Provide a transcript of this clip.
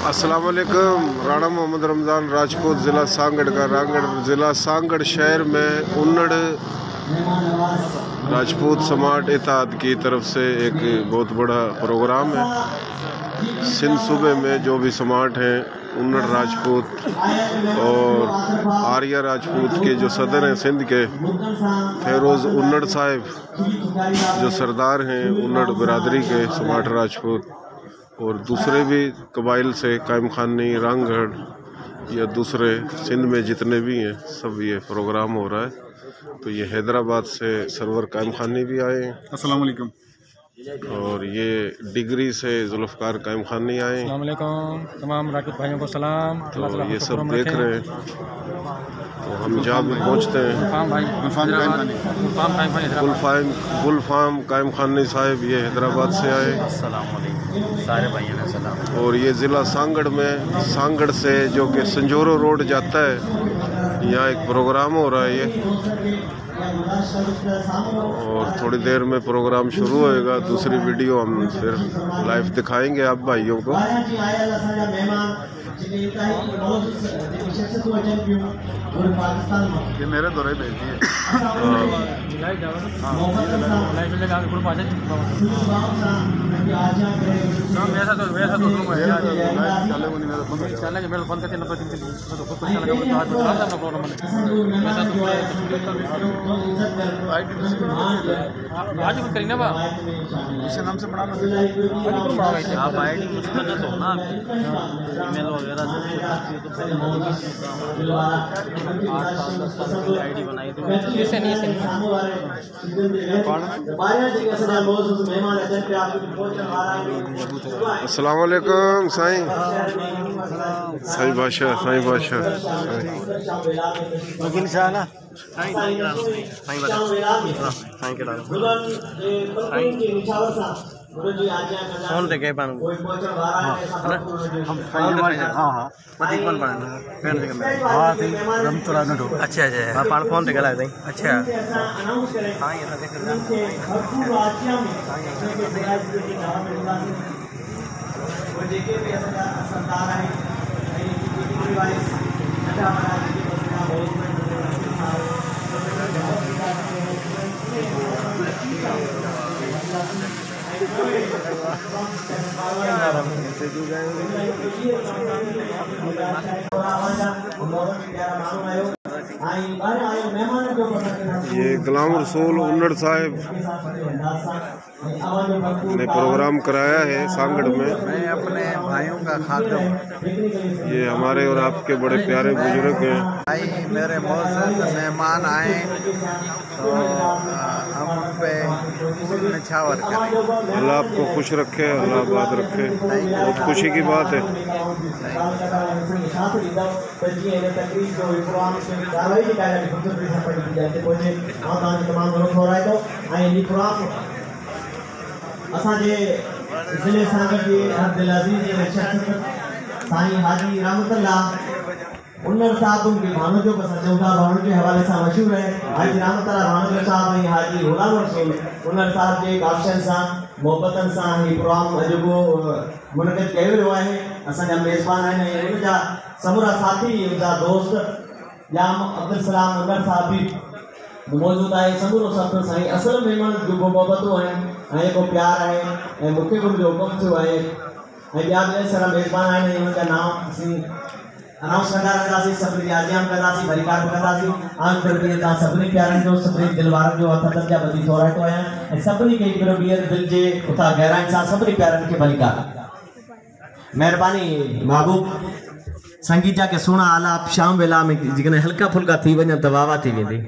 अस्सलाम वालेकुम। राणा मोहम्मद रमज़ान राजपूत ज़िला सांगड़ का ज़िला सांगड़ शहर में उन्नड़ राजपूत समाज इत्तेहाद की तरफ से एक बहुत बड़ा प्रोग्राम है। सिंध सूबे में जो भी समाज हैं उन्नड़ राजपूत और आर्या राजपूत के जो सदर हैं सिंध के फेरोज़ उन्नड़ साहिब जो सरदार हैं उन्नड़ बिरादरी के समाज राजपूत और दूसरे भी कबाइल से कायम खानी रामगढ़ या दूसरे सिंध में जितने भी हैं सब ये प्रोग्राम हो रहा है। तो ये हैदराबाद से सरवर कायम खानी भी आए हैं। अस्सलाम वालेकुम। और ये डिग्री से जुल्फ़कार कायम खानी आए हैं। अस्सलाम वालेकुम। तमाम राजपूत भाइयों को सलाम। तो ये सब देख रहे हैं। तो हम जहाँ भी पहुँचते हैं गुलफाम कायम खानी साहिब ये हैदराबाद से आए। अस्सलाम वालेकुम सारे भाइयों ने सलाम। और ये ज़िला सांगड़ में सांगड़ से जो कि संजोरो रोड जाता है यहाँ एक प्रोग्राम हो रहा है ये। और थोड़ी देर में प्रोग्राम शुरू होएगा। दूसरी वीडियो हम फिर लाइव दिखाएंगे आप भाइयों को। ये मेरे दौरे भेजी है। इसी नाम से बढ़ाना आप आईडी कुछ करना तो ना ईमेल वगैरह आईडी बनाई तो ऐसे नहीं अस्सलाम वालेकुम साईं बादशाह वकील साहब ना फोन ते के पान हम पति कौन पान पेन ते के हां थी रमतुरा नडो अच्छा हां पान फोन ते गला दई अच्छा हां ये तो देख ये गुलाम रसूल उन्नड़ साहिब ने प्रोग्राम कराया है सांगड़ में। मैं अपने भाइयों का खातिर ये हमारे और आपके बड़े प्यारे बुजुर्ग हैं। भाई मेरे मोअज़्ज़ज़ मेहमान आए तो हम उन पे निछावर करें। अल्लाह आपको खुश रखे, अल्लाह आबाद रखे। बहुत खुशी की बात है। असांजे ज़िले सांगड़ के अब्दुल अज़ीज़ साईं हाजी रहमतुल्लाह उन्नड़ साहब उनके भाणो जो बस चौथा भाणो के हवाले से मशहूर है। हाजी रहमतुल्लाह भाणो साहब ऐं हाजी गुलाम रसूल उन्नड़ साहब के काफ़िशन सां मोहब्बतन सां ही प्रोग्राम अॼु मुनक़िद कयो वियो आहे। असांजा मेज़बान आहिनि ऐं उनजा समूरा साथी उनजा दोस्त जाम अब्दुल सलाम उन्नड़ साहब भी मौजूद आहे। समूरो सफ़र साईं असल महिमान जो मोहब्बतूं आहिनि ऐं को प्यार आहे ऐं मूंखे बि मुंहिंजो हुकुम थियो आहे ऐं ॿिया बि सारा मेज़बान आहिनि ऐं उनजा नाम असीं अनाउंस कंदा रहंदासीं, सभिनी आजियाम कंदासीं, भरीकार बि कंदासीं। आम कर ॾींहं तव्हां सभिनी प्यारनि जो सभिनी दिलवारनि जो हथ जा ॿधी थोराइतो आहियां ऐं सभिनी खे हिकिड़ो ॿीहर दिलि जे उतां गहराइनि सां सभिनी प्यारनि खे भलीकार। महिरबानी महबूब संगीत जा के सुहिणा आलाप शाम वेला में जेकॾहिं हल्का फुल्का थी वञनि त वाह वाह थी वेंदी।